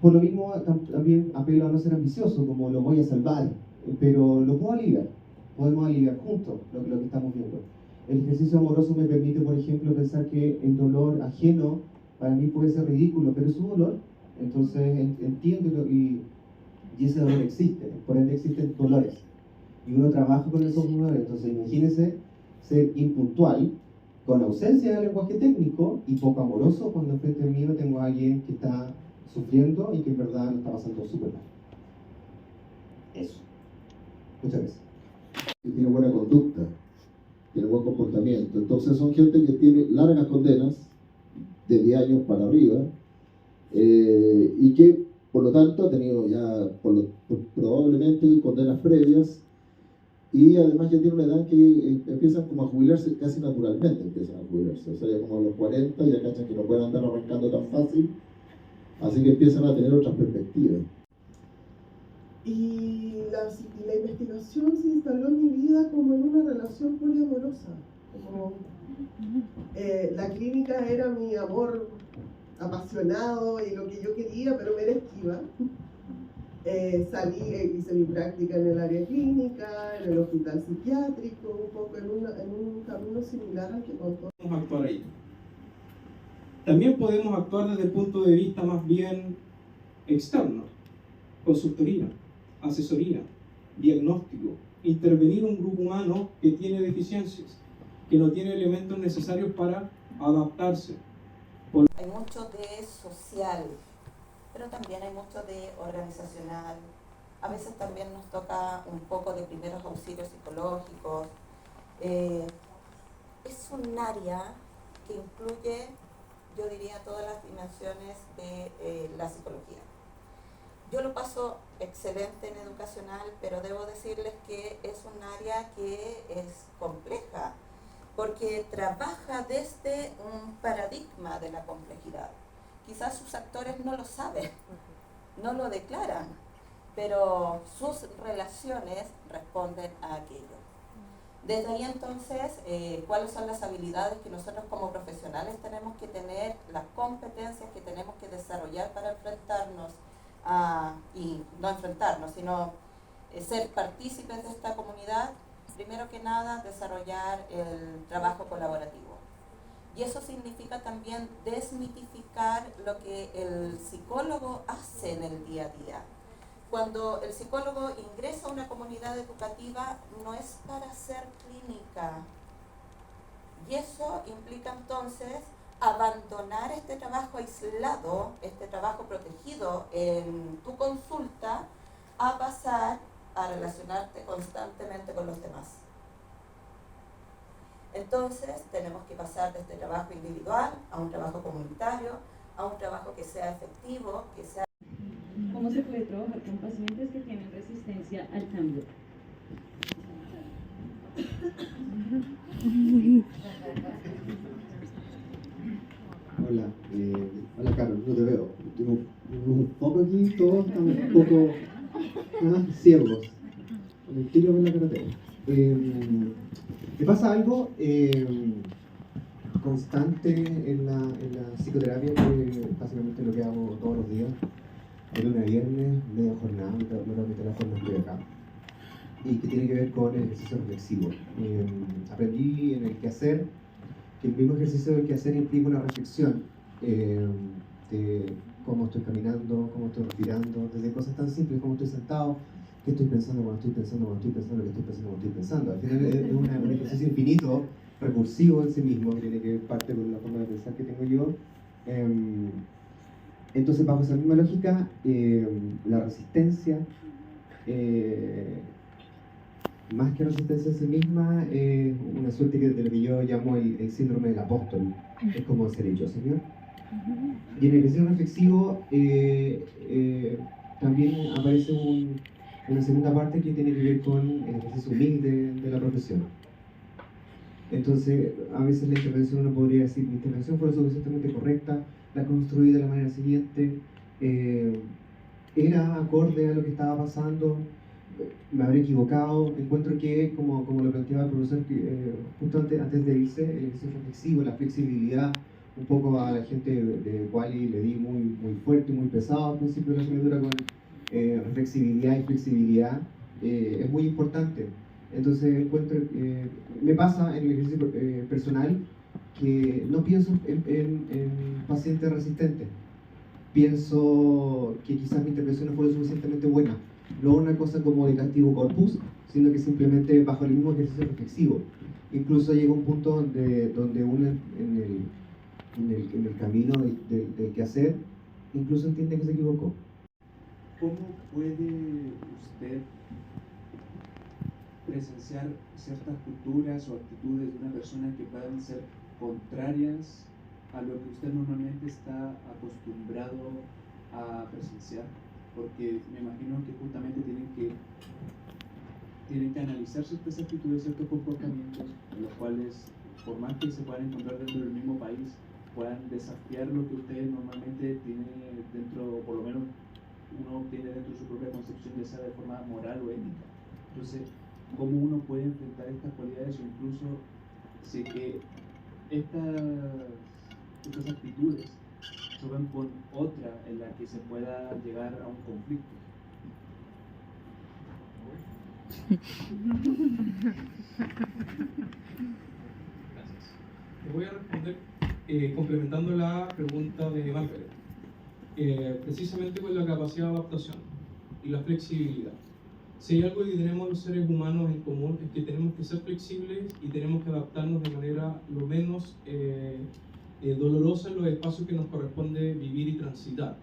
Por lo mismo, también apelo a no ser ambicioso, como lo voy a salvar, pero lo puedo aliviar. Podemos aliviar juntos lo que estamos viendo. El ejercicio amoroso me permite, por ejemplo, pensar que el dolor ajeno para mí puede ser ridículo, pero es su dolor. Entonces entiendo y ese dolor existe, por ende existen dolores. Y uno trabaja con esos dolores. Entonces imagínense ser impuntual, con ausencia de lenguaje técnico y poco amoroso cuando enfrente mío tengo a alguien que está sufriendo y que en verdad lo está pasando súper mal. Eso. Muchas gracias. Que tiene buena conducta, tiene buen comportamiento. Entonces son gente que tiene largas condenas, de 10 años para arriba, y que por lo tanto ha tenido ya probablemente condenas previas, y además ya tiene una edad que empiezan como a jubilarse casi naturalmente, empiezan a jubilarse, o sea, ya como a los 40 ya cachan que no pueden andar arrancando tan fácil, así que empiezan a tener otras perspectivas. Y la investigación se instaló en mi vida como en una relación poliamorosa. Como, la clínica era mi amor apasionado y lo que yo quería, pero me era esquiva. Salí, hice mi práctica en el área clínica, en el hospital psiquiátrico, un poco en un camino similar al que contó. Podemos actuar ahí. También podemos actuar desde el punto de vista más bien externo, consultoría, asesoría, diagnóstico, intervenir un grupo humano que tiene deficiencias, que no tiene elementos necesarios para adaptarse. Hay mucho de social, pero también hay mucho de organizacional. A veces también nos toca un poco de primeros auxilios psicológicos. Es un área que incluye, yo diría, todas las dimensiones de la psicología. Yo lo paso excelente en educacional, pero debo decirles que es un área que es compleja, porque trabaja desde un paradigma de la complejidad. Quizás sus actores no lo saben, no lo declaran, pero sus relaciones responden a aquello. Desde ahí entonces, ¿cuáles son las habilidades que nosotros como profesionales tenemos que tener, las competencias que tenemos que desarrollar para enfrentarnos y no enfrentarnos, sino ser partícipes de esta comunidad? Primero que nada, desarrollar el trabajo colaborativo. Y eso significa también desmitificar lo que el psicólogo hace en el día a día. Cuando el psicólogo ingresa a una comunidad educativa, no es para hacer clínica. Y eso implica entonces abandonar este trabajo aislado, este trabajo protegido en tu consulta, a pasar a relacionarte constantemente con los demás. Entonces tenemos que pasar de este trabajo individual a un trabajo comunitario, a un trabajo que sea efectivo, que sea... ¿Cómo se puede trabajar con pacientes que tienen resistencia al cambio? Hola, hola Carol, no te veo. Tengo un poco aquí, todos están un poco ciegos. El tiro en la carretera. ¿Te pasa algo constante en la psicoterapia, que básicamente lo que hago todos los días, de lunes a viernes, media jornada, normalmente la jornada estoy acá, y que tiene que ver con el ejercicio reflexivo? Aprendí en el quehacer que el mismo ejercicio del quehacer implica una reflexión de cómo estoy caminando, cómo estoy respirando, desde cosas tan simples como estoy sentado, qué estoy pensando cuando estoy pensando, qué estoy pensando cuando estoy pensando. Al final es un ejercicio infinito, recursivo en sí mismo, que tiene que ver parte con la forma de pensar que tengo yo. Entonces, bajo esa misma lógica, la resistencia, más que resistencia en sí misma, es una suerte de lo que yo llamo el síndrome del apóstol. Es como ser yo, Señor. Y en el ejercicio reflexivo también aparece una segunda parte que tiene que ver con el ejercicio humilde de la profesión. Entonces, a veces la intervención, uno podría decir, mi intervención fue lo suficientemente correcta, la construí de la manera siguiente, era acorde a lo que estaba pasando, me habré equivocado. Encuentro que, como lo planteaba el profesor, justo antes de irse, el ejercicio reflexivo, la flexibilidad, un poco a la gente de Quali le di muy fuerte y muy pesado al principio de la asignatura con reflexibilidad y flexibilidad. Es muy importante. Entonces encuentro, me pasa en el ejercicio personal que no pienso en pacientes resistentes. Pienso que quizás mi intervención no fue lo suficientemente buena. No una cosa como de castigo corpus, sino que simplemente bajo el mismo ejercicio reflexivo. Incluso llega un punto donde uno en el camino del quehacer incluso entiende que se equivocó. ¿Cómo puede usted presenciar ciertas culturas o actitudes de una persona que puedan ser contrarias a lo que usted normalmente está acostumbrado a presenciar? Porque me imagino que justamente tienen que analizar ciertas actitudes, ciertos comportamientos, en los cuales, por más que se puedan encontrar dentro del mismo país, puedan desafiar lo que usted normalmente tiene dentro, o por lo menos uno tiene dentro de su propia concepción, ya sea de forma moral o ética. Entonces, ¿cómo uno puede enfrentar estas cualidades o incluso si que estas actitudes chocan con otra en la que se pueda llegar a un conflicto? Gracias. Le voy a responder complementando la pregunta de Margaret. Precisamente con la capacidad de adaptación y la flexibilidad. Si hay algo que tenemos los seres humanos en común es que tenemos que ser flexibles y tenemos que adaptarnos de manera lo menos dolorosa en los espacios que nos corresponde vivir y transitar.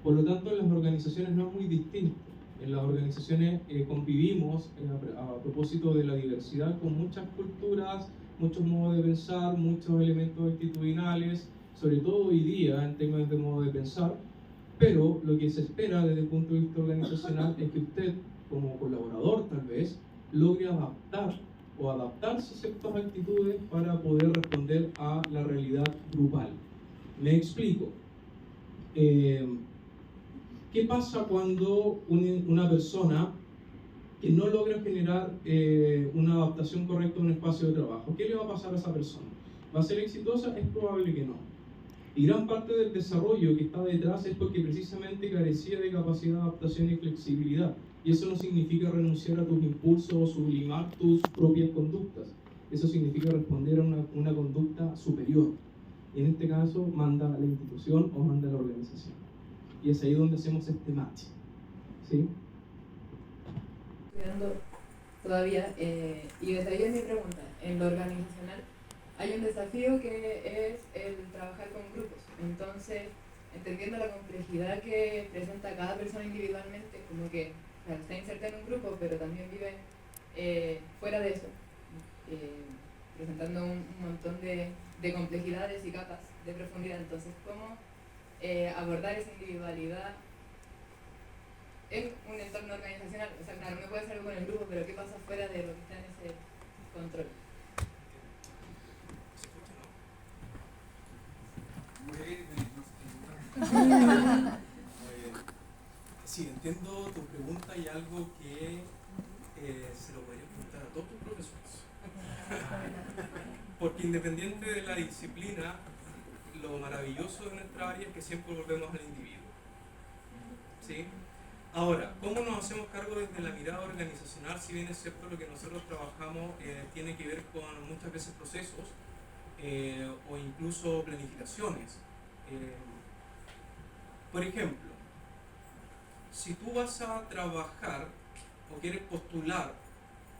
Por lo tanto, en las organizaciones no es muy distinto. En las organizaciones convivimos a propósito de la diversidad con muchas culturas, muchos modos de pensar, muchos elementos actitudinales, sobre todo hoy día en términos de modo de pensar, pero lo que se espera desde el punto de vista organizacional es que usted, como colaborador tal vez, logre adaptar o adaptarse a ciertas actitudes para poder responder a la realidad grupal. Me explico. ¿Qué pasa cuando una persona que no logra generar una adaptación correcta a un espacio de trabajo? ¿Qué le va a pasar a esa persona? ¿Va a ser exitosa? Es probable que no. Y gran parte del desarrollo que está detrás es porque precisamente carecía de capacidad de adaptación y flexibilidad. Y eso no significa renunciar a tus impulsos o sublimar tus propias conductas. Eso significa responder a una conducta superior. Y en este caso manda la institución o manda la organización. Y es ahí donde hacemos este match. ¿Sí? Estudiando todavía, y desde ahí es mi pregunta. En lo organizacional hay un desafío que es el trabajar con grupos. Entonces, entendiendo la complejidad que presenta cada persona individualmente, como que está inserta en un grupo, pero también vive fuera de eso, presentando un montón de complejidades y capas de profundidad. Entonces, ¿cómo abordar esa individualidad en un entorno organizacional? O sea, claro, no puede ser algo con el grupo, pero ¿qué pasa fuera de lo que está en ese control? Sí, entiendo tu pregunta y algo que se lo podría preguntar a todos tus profesores. Porque independiente de la disciplina, lo maravilloso de nuestra área es que siempre volvemos al individuo. ¿Sí? Ahora, ¿cómo nos hacemos cargo desde la mirada organizacional? Si bien es cierto, lo que nosotros trabajamos tiene que ver con muchas veces procesos o incluso planificaciones. Por ejemplo, si tú vas a trabajar o quieres postular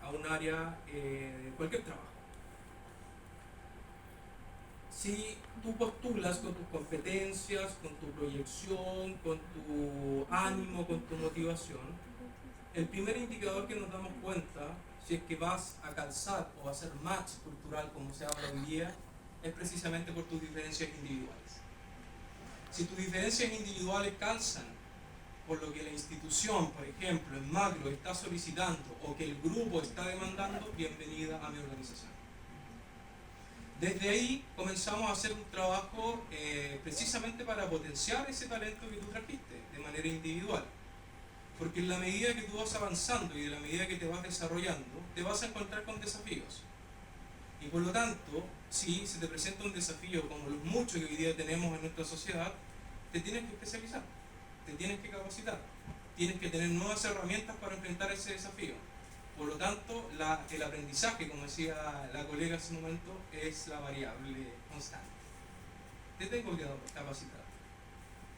a un área de cualquier trabajo, si tú postulas con tus competencias, con tu proyección, con tu ánimo, con tu motivación, el primer indicador que nos damos cuenta si es que vas a calzar o a hacer match cultural, como se habla hoy día, es precisamente por tus diferencias individuales. Si tus diferencias individuales calzan por lo que la institución, por ejemplo, en macro está solicitando o que el grupo está demandando, bienvenida a mi organización. Desde ahí comenzamos a hacer un trabajo precisamente para potenciar ese talento que tú trajiste de manera individual. Porque en la medida que tú vas avanzando y en la medida que te vas desarrollando, te vas a encontrar con desafíos. Y por lo tanto, si se te presenta un desafío como los muchos que hoy día tenemos en nuestra sociedad, te tienes que especializar, te tienes que capacitar, tienes que tener nuevas herramientas para enfrentar ese desafío. Por lo tanto, el aprendizaje, como decía la colega hace un momento, es la variable constante. Te tengo que capacitar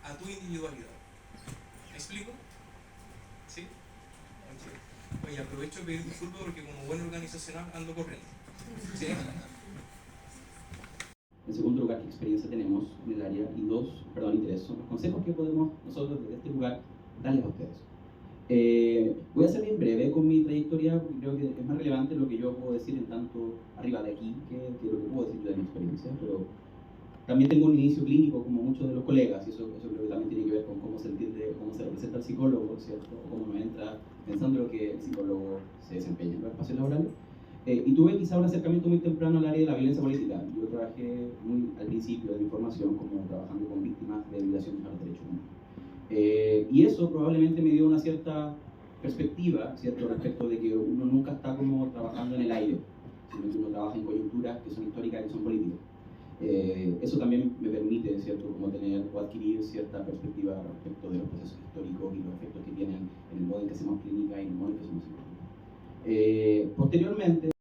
a tu individualidad. ¿Me explico? ¿Sí? Okay. Oye, aprovecho de pedir disculpas porque como buen organizacional ando corriendo. ¿Sí? En segundo lugar, ¿qué experiencia tenemos en el área? Y dos, perdón, interés, son los consejos que podemos nosotros desde este lugar darles a ustedes. Voy a ser bien breve con mi trayectoria porque creo que es más relevante lo que yo puedo decir en tanto arriba de aquí que lo que puedo decir yo de mi experiencia, pero también tengo un inicio clínico como muchos de los colegas y eso creo que también tiene que ver con cómo se entiende, cómo se representa el psicólogo, ¿cierto? O cómo uno entra pensando lo que el psicólogo se desempeña en los espacios laborales. Y tuve quizá un acercamiento muy temprano al área de la violencia política. Yo trabajé muy al principio de mi formación como trabajando con víctimas de violaciones a los derechos humanos. Y eso probablemente me dio una cierta perspectiva, ¿cierto?, respecto de que uno nunca está como trabajando en el aire, sino que uno trabaja en coyunturas que son históricas y que son políticas. Eso también me permite, ¿cierto?, como tener o adquirir cierta perspectiva respecto de los procesos históricos y los efectos que tienen en el modo en que hacemos clínica y en el modo en que hacemos psicología. Posteriormente,